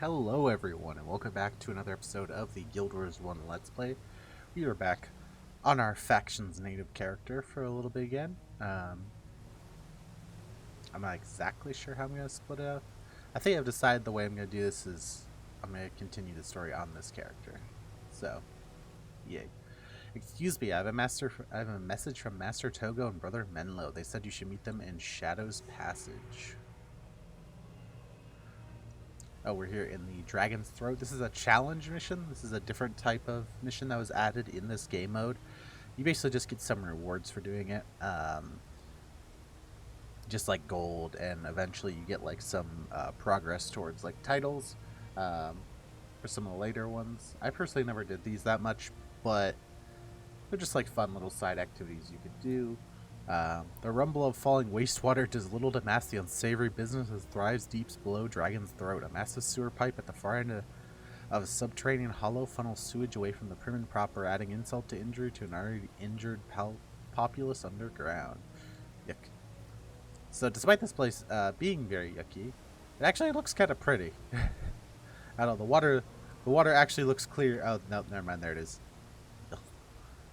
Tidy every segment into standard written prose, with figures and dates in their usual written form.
Hello everyone and welcome back to another episode of the Guild Wars 1 Let's Play. We are back on our faction's native character for a little bit again. I'm not exactly sure how I'm going to split it up. I think I've decided the way I'm going to do this is I'm going to continue the story on this character. So, yay. Excuse me, I have a message from Master Togo and Brother Menlo. They said you should meet them in Shadow's Passage. Oh, we're here in the Dragon's Throat. This is a challenge mission. This is a different type of mission that was added in this game mode. You basically just get some rewards for doing it. Just like gold, and eventually you get like some progress towards like titles for some of the later ones. I personally never did these that much, but they're just like fun little side activities you could do. The rumble of falling wastewater does little to mask the unsavory business as thrives deep below Dragon's Throat. A massive sewer pipe at the far end of a subterranean hollow funnels sewage away from the Primin proper, adding insult to injury to an already injured populace underground. Yuck. So despite this place being very yucky, it actually looks kind of pretty. I don't know, the water actually looks clear. Oh, no, never mind, there it is.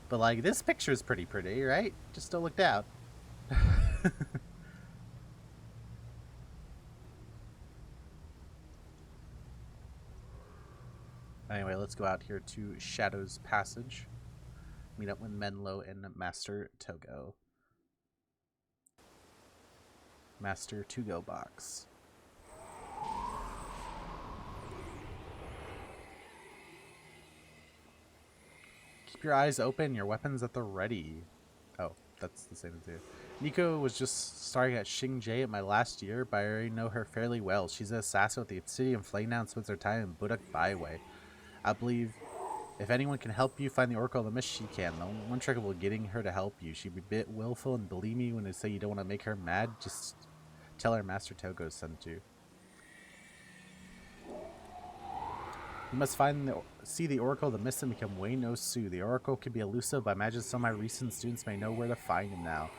But, like, this picture is pretty pretty, right? Just don't look down. Anyway, let's go out here to Shadow's Passage. Meet up with Menlo and Master Togo. Master To-Go box. Keep your eyes open, your weapons at the ready. Oh, that's the same as you. Nico was just starting at Xingjie at my last year, but I already know her fairly well. She's an assassin with the Obsidian Flame now and spends her time in Budak Byway. I believe if anyone can help you find the Oracle of the Mist, she can. The one trick about getting her to help you. She'd be a bit willful, and believe me when I say you don't want to make her mad, just tell her Master Togo sent you. You must see the Oracle of the Mist and become Weh No Su. The Oracle can be elusive, but I imagine some of my recent students may know where to find him now.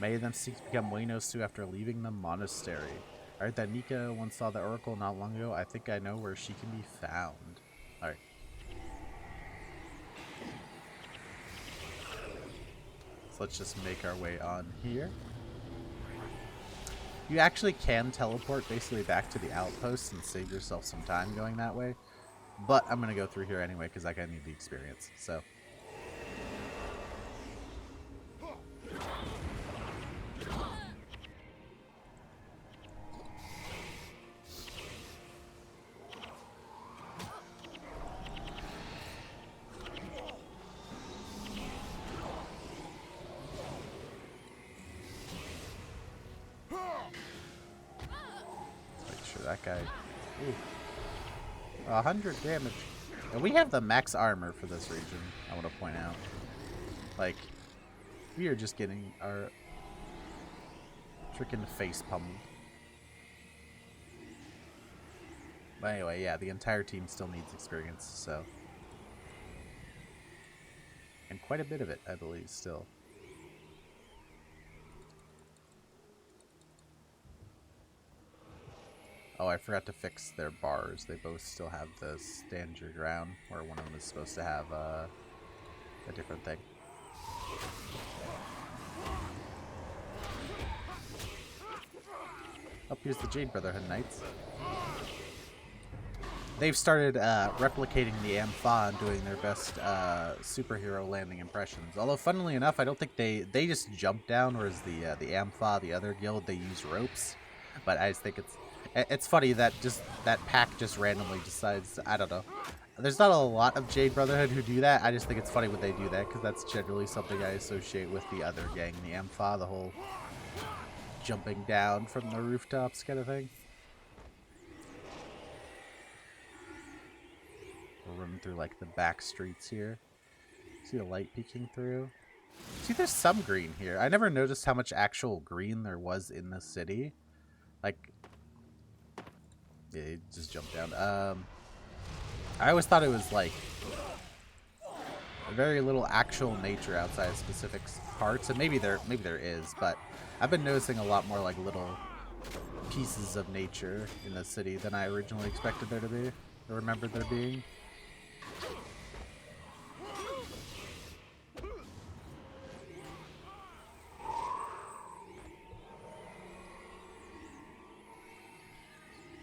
Many of them seek to become Weh No Su after leaving the monastery. I heard that Nika once saw the Oracle not long ago. I think I know where she can be found. Alright. So let's just make our way on here. You actually can teleport basically back to the outpost and save yourself some time going that way. But I'm going to go through here anyway because I need the experience. So. Make sure that guy. Ooh. 100 damage. And we have the max armor for this region, I want to point out. Like, we are just getting our freaking face pummeled. But anyway, yeah, the entire team still needs experience, so. And quite a bit of it, I believe, still. Oh, I forgot to fix their bars. They both still have the stand your ground, where one of them is supposed to have a different thing. Oh, here's the Jade Brotherhood Knights. They've started replicating the Ampha and doing their best superhero landing impressions. Although, funnily enough, I don't think they just jump down, whereas the Ampha, the other guild, they use ropes. But I just think it's funny that that pack just randomly decides. I don't know. There's not a lot of Jade Brotherhood who do that. I just think it's funny when they do that because that's generally something I associate with the other gang, the Ampha, the whole jumping down from the rooftops kind of thing. We're running through like the back streets here. See the light peeking through. See, there's some green here. I never noticed how much actual green there was in the city. Like, yeah, it just jumped down. I always thought it was like very little actual nature outside of specific parts, and maybe there is, but I've been noticing a lot more like little pieces of nature in the city than I originally expected there to be, or remembered there being.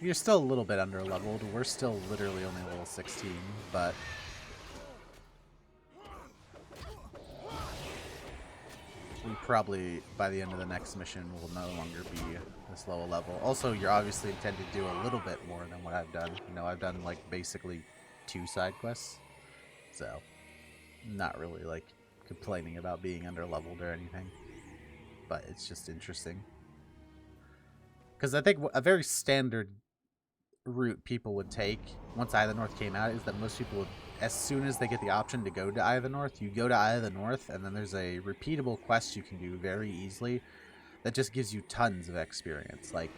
You're still a little bit under-leveled. We're still literally only level 16, but... we probably, by the end of the next mission, will no longer be this low level. Also, you're obviously intended to do a little bit more than what I've done. You know, I've done, like, basically 2 side quests. So, not really, like, complaining about being under-leveled or anything. But it's just interesting. Because I think a very standard route people would take once Eye of the North came out is that most people would, as soon as they get the option to go to Eye of the North, you go to Eye of the North, and then there's a repeatable quest you can do very easily that just gives you tons of experience. Like,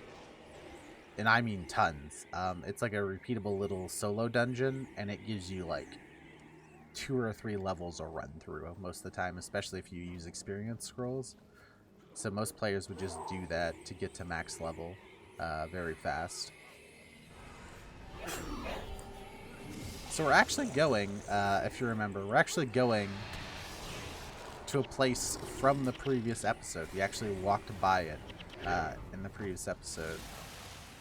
and I mean tons. It's like a repeatable little solo dungeon, and it gives you like 2 or 3 levels a run through most of the time, especially if you use experience scrolls. So most players would just do that to get to max level very fast. So we're actually going, if you remember, we're actually going to a place from the previous episode. We actually walked by it in the previous episode.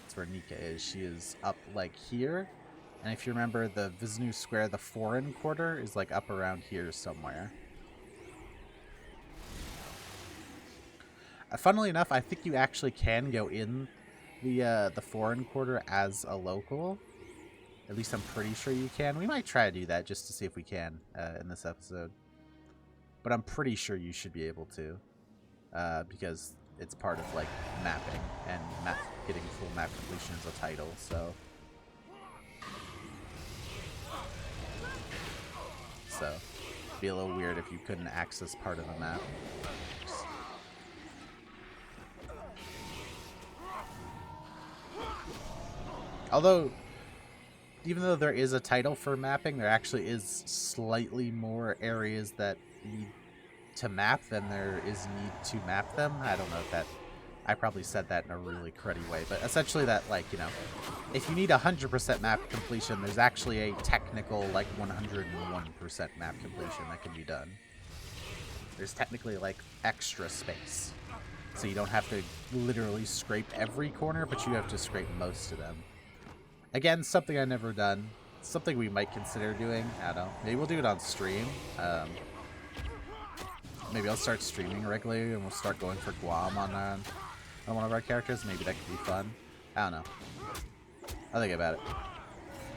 That's where Nika is. She is up, like, here. And if you remember, the Vishnu Square, the foreign quarter, is, like, up around here somewhere. Funnily enough, I think you actually can go in the foreign quarter as a local. At least I'm pretty sure you can. We might try to do that just to see if we can in this episode. But I'm pretty sure you should be able to. Because it's part of, like, mapping. And getting full map completion is a title, so... So, it'd be a little weird if you couldn't access part of the map. Although... even though there is a title for mapping, there actually is slightly more areas that need to map than there is need to map them. I don't know if that... I probably said that in a really cruddy way, but essentially that, like, you know, if you need 100% map completion, there's actually a technical, like, 101% map completion that can be done. There's technically, like, extra space. So you don't have to literally scrape every corner, but you have to scrape most of them. Again, something I've never done. Something we might consider doing. I don't know. Maybe we'll do it on stream. Maybe I'll start streaming regularly and we'll start going for Guam on one of our characters. Maybe that could be fun. I don't know. I'll think about it.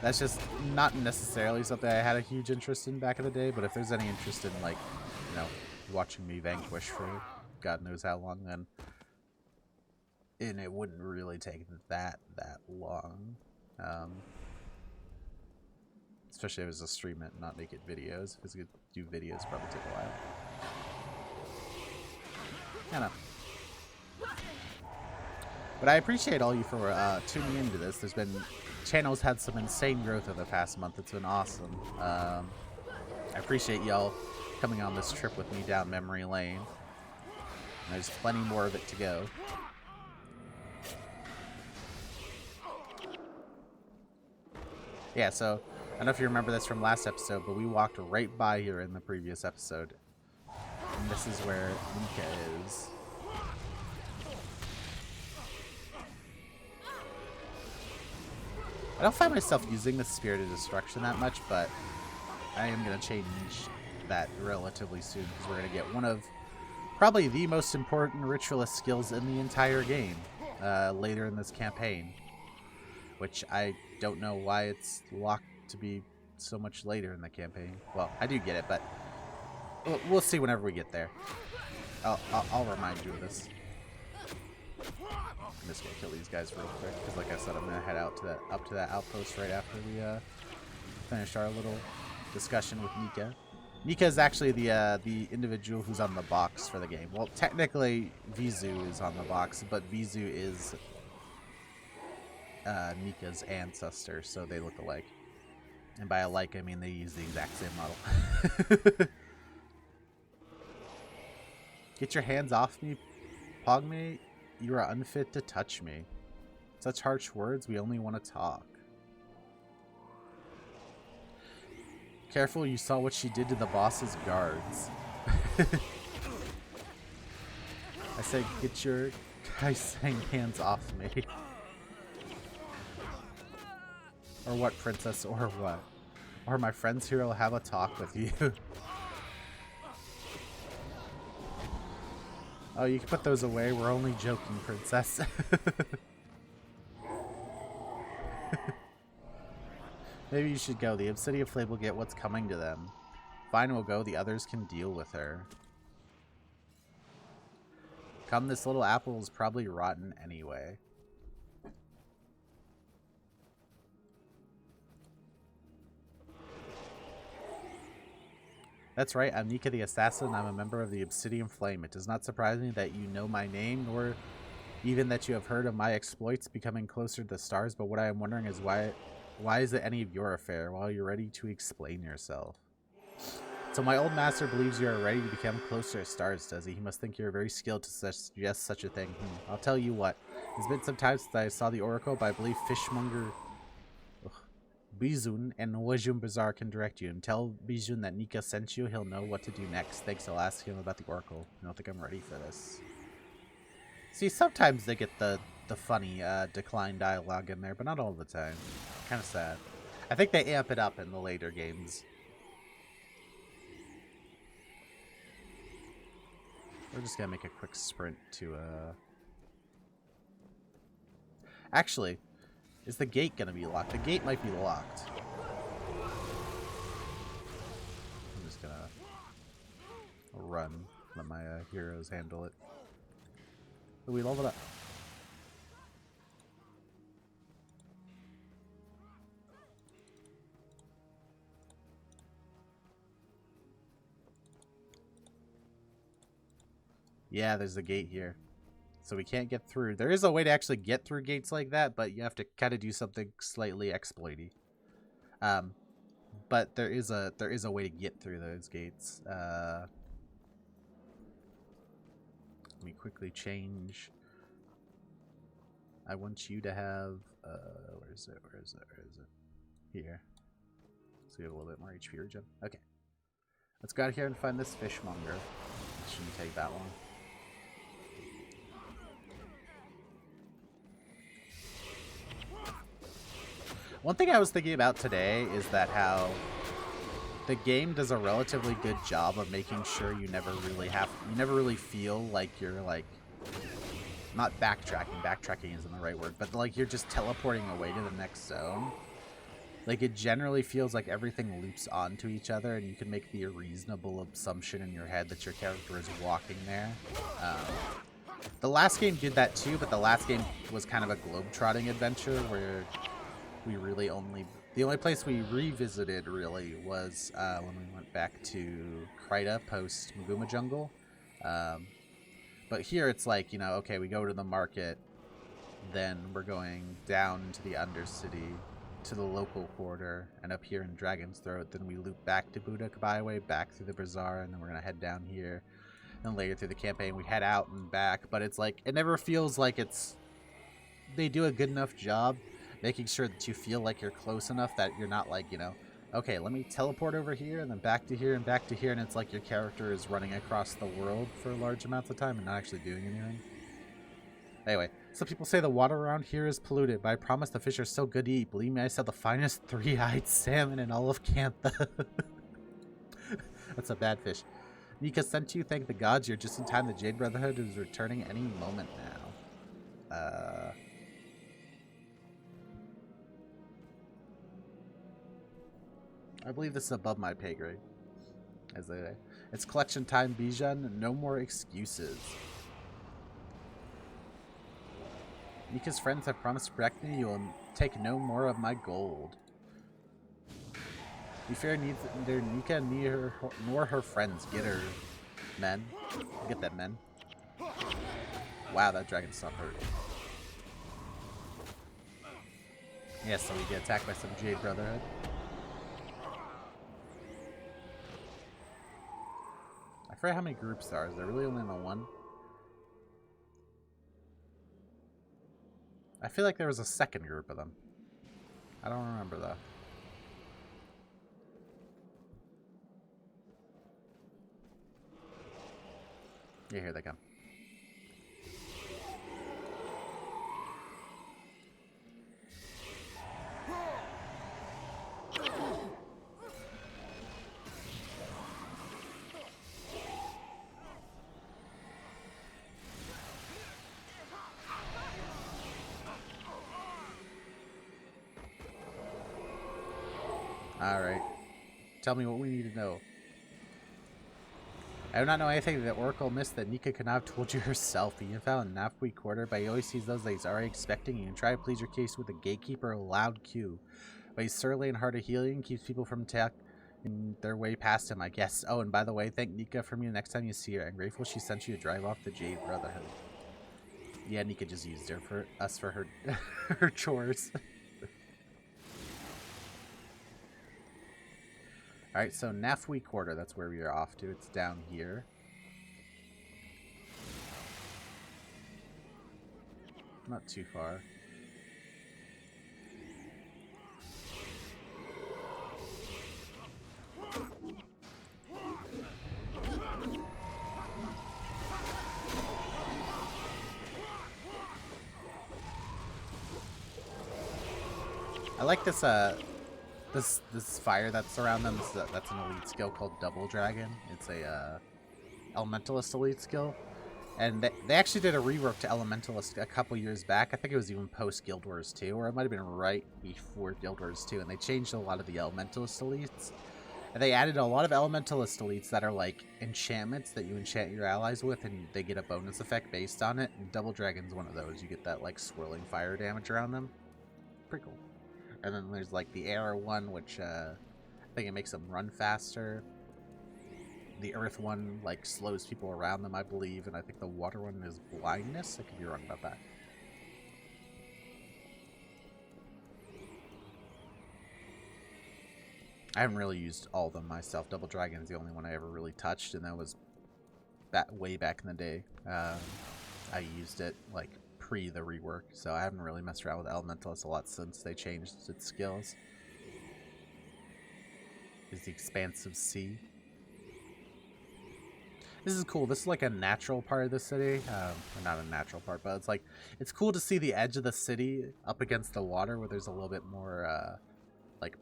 That's just not necessarily something I had a huge interest in back in the day, but if there's any interest in, like, you know, watching me vanquish for God knows how long, then... and it wouldn't really take that long. Especially if it was a stream it, not make it videos. If it's gonna do videos, probably take a while. I don't know. But I appreciate all you for tuning into this. There's been... channel's had some insane growth over the past month. It's been awesome. I appreciate y'all coming on this trip with me down memory lane. And there's plenty more of it to go. Yeah, so, I don't know if you remember this from last episode, but we walked right by here in the previous episode. And this is where Nika is. I don't find myself using the Spirit of Destruction that much, but I am going to change that relatively soon, because we're going to get one of probably the most important ritualist skills in the entire game later in this campaign. Which I don't know why it's locked to be so much later in the campaign. Well, I do get it, but we'll see whenever we get there. I'll remind you of this. I'm just gonna kill these guys real quick, because like I said, I'm gonna head out to that outpost right after we finish our little discussion with Nika. Nika is actually the individual who's on the box for the game. Well, technically, Vizu is on the box, but Vizu is Nika's ancestor, so they look alike. And by alike, I mean they use the exact same model. Get your hands off me, Pogme. You are unfit to touch me. Such harsh words, we only want to talk. Careful, you saw what she did to the boss's guards. I said, get your Kaisang hands off me. Or what, princess, or what? Or my friends here will have a talk with you. Oh, you can put those away. We're only joking, princess. Maybe you should go. The Obsidian Flame will get what's coming to them. Fine, we'll go. The others can deal with her. Come, this little apple is probably rotten anyway. That's right, I'm Nika the Assassin. I'm a member of the Obsidian Flame. It does not surprise me that you know my name, nor even that you have heard of my exploits becoming closer to the stars, but what I am wondering is why is it any of your affair? While you're ready to explain yourself. So my old master believes you are ready to become closer to stars, does he? He must think you're very skilled to suggest such a thing. I'll tell you what. It's been some time since I saw the oracle, but I believe Fishmonger Bizun and Wejun Bazaar can direct you. And tell Bizun that Nika sent you. He'll know what to do next. Thanks, I'll ask him about the oracle. I don't think I'm ready for this. See, sometimes they get the funny decline dialogue in there, but not all the time. Kind of sad. I think they amp it up in the later games. We're just gonna make a quick sprint to Actually, is the gate gonna be locked? The gate might be locked. I'm just gonna run. Let my heroes handle it. Oh, we leveled up. Yeah, there's a gate here. So we can't get through. There is a way to actually get through gates like that, but you have to kind of do something slightly exploity. But there is a way to get through those gates. Let me quickly change. I want you to have where is it? Where is it? Where is it? Here. So we have a little bit more HP regen. Okay. Let's go out here and find this fishmonger. It shouldn't take that long. One thing I was thinking about today is that how the game does a relatively good job of making sure you never really feel like you're like not backtracking. Backtracking isn't the right word, but like you're just teleporting away to the next zone. Like it generally feels like everything loops onto each other, and you can make the reasonable assumption in your head that your character is walking there. The last game did that too, but the last game was kind of a globe-trotting adventure where we really the only place we revisited really was when we went back to Kryta post Maguma Jungle. But here it's like, you know, okay, we go to the market, then we're going down to the Undercity, to the local quarter, and up here in Dragon's Throat, then we loop back to Budak Byway, back through the bazaar, and then we're gonna head down here, and later through the campaign we head out and back, but it's like, it never feels like they do a good enough job making sure that you feel like you're close enough that you're not like, you know, okay, let me teleport over here and then back to here and back to here, and it's like your character is running across the world for large amounts of time and not actually doing anything. Anyway, some people say the water around here is polluted, but I promise the fish are so good to eat. Believe me, I saw the finest three-eyed salmon in all of Cantha. That's a bad fish. Nika sent you. Thank the gods you're just in time. The Jade Brotherhood is returning any moment now. I believe this is above my pay grade. It's collection time, Bijan. No more excuses. Nika's friends have promised to protect me. You will take no more of my gold. Be fair, neither Nika nor her friends. Get her, men. Get that, men. Wow, that dragon's not hurt. Yeah, so we get attacked by some Jade Brotherhood. I forget how many groups there are. Is there really only the one? I feel like there was a second group of them. I don't remember though. Yeah, here they come. Alright. Tell me what we need to know. I do not know anything that Oracle missed that Nika could not have told you herself. You found Nahpul Quarter, but he always sees those that he's already expecting. You can try to please your case with a gatekeeper, a loud Q. But he's surly and hard of healing, keeps people from taking their way past him, I guess. Oh, and by the way, thank Nika for me next time you see her. I'm grateful she sent you to drive off the Jade Brotherhood. Yeah, Nika just used her for her her chores. Alright, so Nahpul Quarter, that's where we are off to. It's down here. Not too far. I like this this fire that's around them. That's an elite skill called Double Dragon. It's a Elementalist elite skill. And they actually did a rework to Elementalist a couple years back. I think it was even post Guild Wars 2, or it might have been right before Guild Wars 2. And they changed a lot of the Elementalist elites. And they added a lot of Elementalist elites that are like enchantments that you enchant your allies with, and they get a bonus effect based on it. And Double Dragon's one of those. You get that like swirling fire damage around them. Pretty cool. And then there's like the air one, which I think it makes them run faster. The earth one like slows people around them, I believe, and I think the water one is blindness. I could be wrong about that. I haven't really used all of them myself. Double Dragon is the only one I ever really touched, and that was way back in the day. I used it like pre the rework, so I haven't really messed around with Elementalist a lot since they changed its skills. Is the expansive sea. This is cool. This is like a natural part of the city. Or not a natural part, but it's like, it's cool to see the edge of the city up against the water where there's a little bit more, like,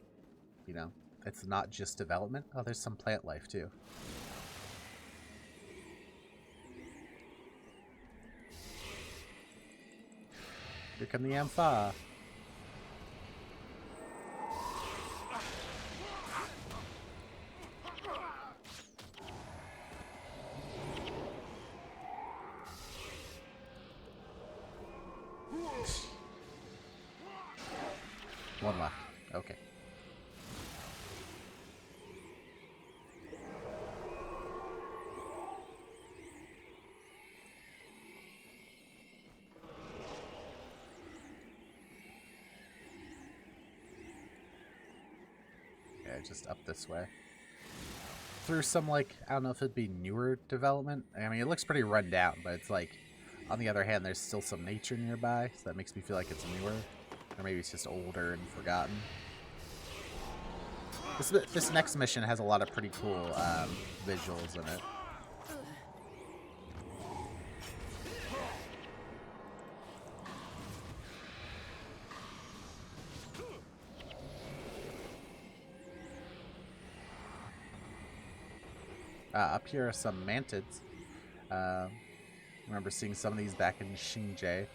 you know, it's not just development. Oh, there's some plant life too. Here come the Ampha. One left. Okay. Yeah, just up this way. Through some, like, I don't know if it'd be newer development. I mean, it looks pretty run down, but it's like, on the other hand, there's still some nature nearby, so that makes me feel like it's newer. Or maybe it's just older and forgotten. This next mission has a lot of pretty cool visuals in it. Up here are some mantids. I remember seeing some of these back in Xinjie.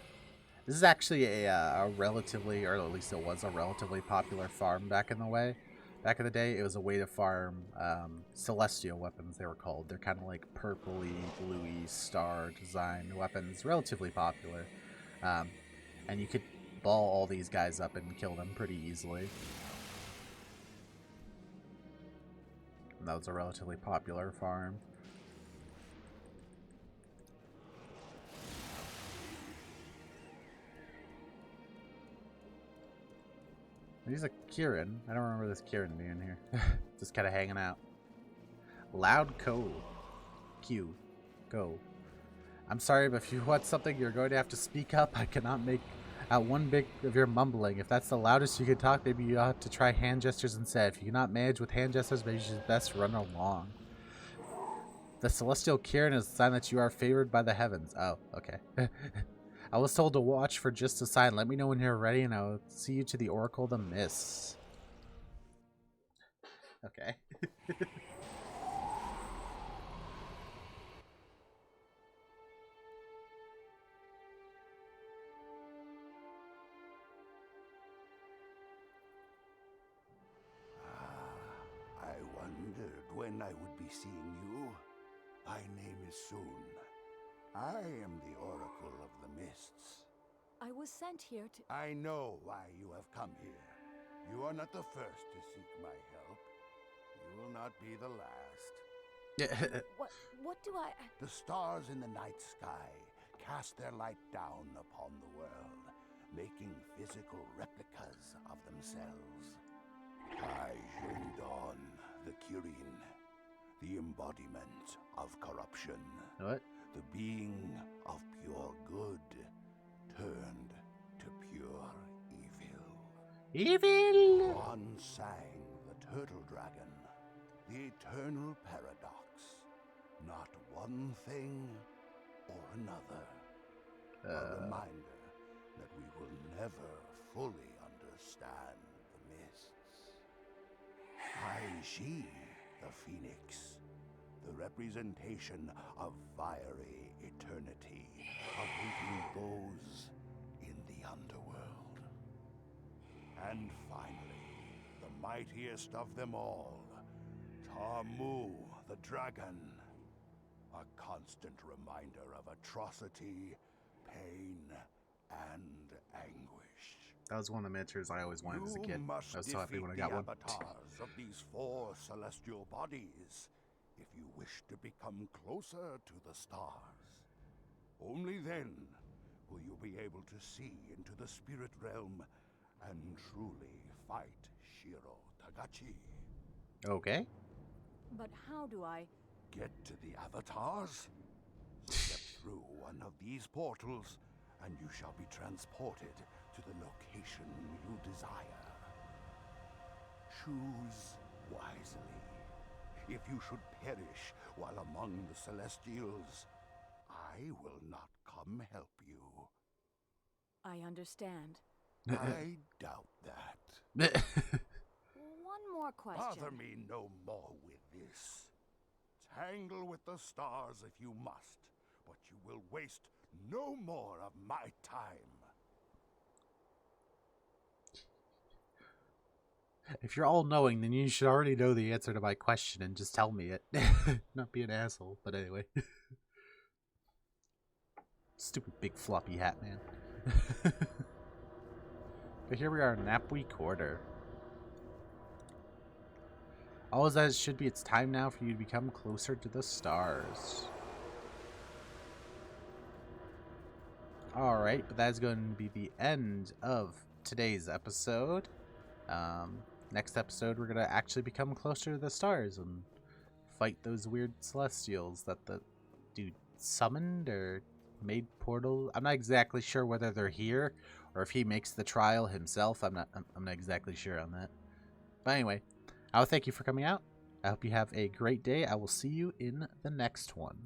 This is actually a relatively, or at least it was a relatively popular farm back in the day. It was a way to farm celestial weapons, they were called. They're kind of like purpley, bluey, star design weapons, relatively popular. And you could ball all these guys up and kill them pretty easily. And that was a relatively popular farm. He's a Kieran. I don't remember this Kieran being here. Just kind of hanging out. Loud code. Q. Go. I'm sorry, but if you want something, you're going to have to speak up. Out one bit of your mumbling. If that's the loudest you can talk, maybe you ought to try hand gestures instead. If you cannot manage with hand gestures, maybe you should best run along. The celestial Kirin is a sign that you are favored by the heavens. Oh, okay. I was told to watch for just a sign. Let me know when you're ready, and I'll see you to the Oracle of the Mists. Okay. I wondered when I would be seeing you. My name is Sun. I am the Oracle of the Mists. I was sent here to... I know why you have come here. You are not the first to seek my help. You will not be the last. What do I... The stars in the night sky cast their light down upon the world, making physical replicas of themselves. I, Dawn, the Kirin, the embodiment of corruption. What? The being of pure good turned to pure evil. Evil! One sang the turtle dragon, the eternal paradox. Not one thing or another. A reminder that we will never fully understand the mists. I, she, the phoenix, the representation of fiery eternity, awaiting those in the underworld. And finally, the mightiest of them all, Tamu, the dragon. A constant reminder of atrocity, pain, and anguish. That was one of the miniatures I always wanted as a kid. I was so happy when I got the one. avatars of these 4 celestial bodies if you wish to become closer to the stars. Only then will you be able to see into the spirit realm and truly fight Shiro Tagachi. Okay. But how do I... Get to the avatars? Step through one of these portals, and you shall be transported to the location you desire. Choose wisely. If you should perish while among the Celestials, I will not come help you. I understand. I doubt that. One more question. Bother me no more with this. Tangle with the stars if you must, but you will waste no more of my time. If you're all-knowing, then you should already know the answer to my question and just tell me it. Not be an asshole, but anyway. Stupid big floppy hat, man. But here we are in Nahpul Quarter. All is as it should be. It's time now for you to become closer to the stars. Alright, but that's going to be the end of today's episode. Next episode, we're going to actually become closer to the stars and fight those weird celestials that the dude summoned or made portal. I'm not exactly sure whether they're here or if he makes the trial himself. I'm not exactly sure on that. But anyway, I will thank you for coming out. I hope you have a great day. I will see you in the next one.